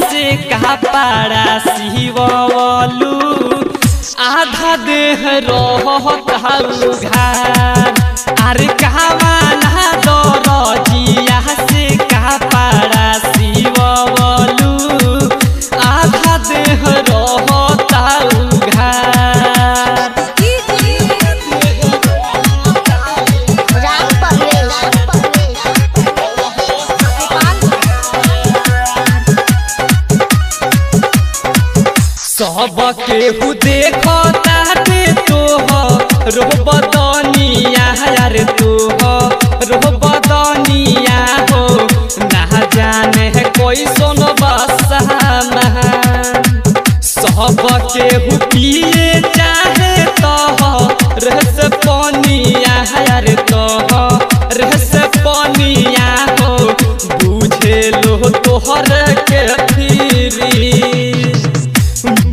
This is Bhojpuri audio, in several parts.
से कपड़ा सिवलू आधा देह रहता उघार अरे कहवाना दरजिया से कपड़ा सिवलू आधा देह रहता उघार। सब केहू देखता ते तोह रोबदनिया यार तोह रोबदनिया हो ना जाने है कोई सोन बसमा सब केहू पिए चाहे तोह रस पनिया यार तोह रस पनिया हो बुझे लो तोहर के फिरी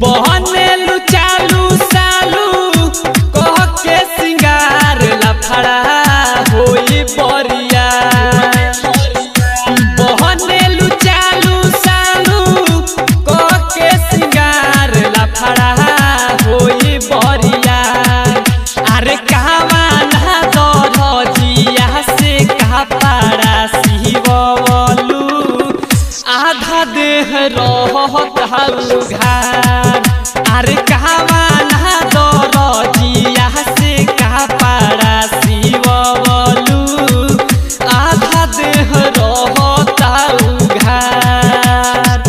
बहनेलू चालू सालू कह के सिंगार लफड़ा होई बरिया बहनेलू चालू सालू कह के सिंगार लफड़ा होई बरिया अरे कहवाना दरजिया से कपड़ा सिवलू आधा देह रहता उघार अरे कहवाना दरजिया से कपड़ा सिवलू आधा देह रहता उघार।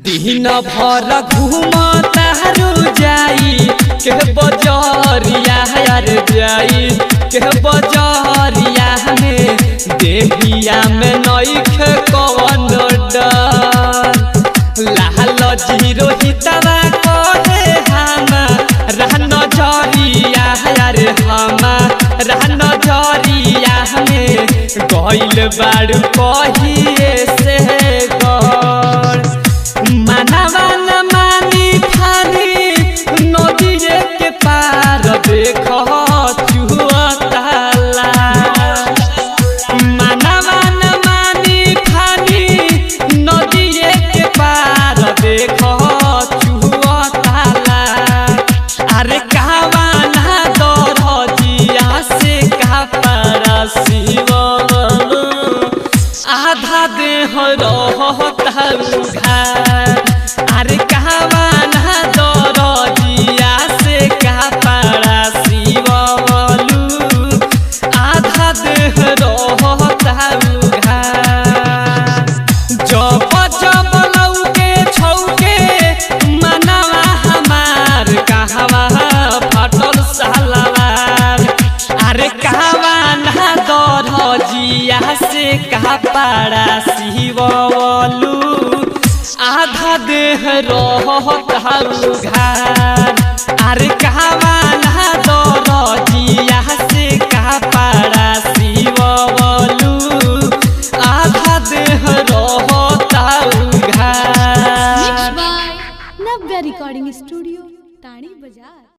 दिन भर घूमता जाई के बजरिया यार जाई के बजरिया में देहिया में नइखे कवन डर लाल जीरो हितवा कहे हम रहन जरिया यार हम रहन जरिया में गइल बाड़ू कहिए से गड़ मनवा न मानी ठानी नदिए के पार देख चुहताला मनवा न मानी ठानी नदिए के पार देख चुहताला अरे कहवाना दरजिया से कपड़ा सिवलू आधा देह रहता उघार अरे कहवाना दरजिया से कपड़ा सिवलू आधा देह रहता उघार। जब जब लौके छौके मनवा हमार कहवा फटल सलवार अरे कहवाना दरजिया से कपड़ा सिवलू आधा देह रहता उघार अरे कहवाना दरजिया से कपड़ा सिवलू आधा देह रहता उघार। नव्या रिकॉर्डिंग स्टूडियो टाणी बाजार।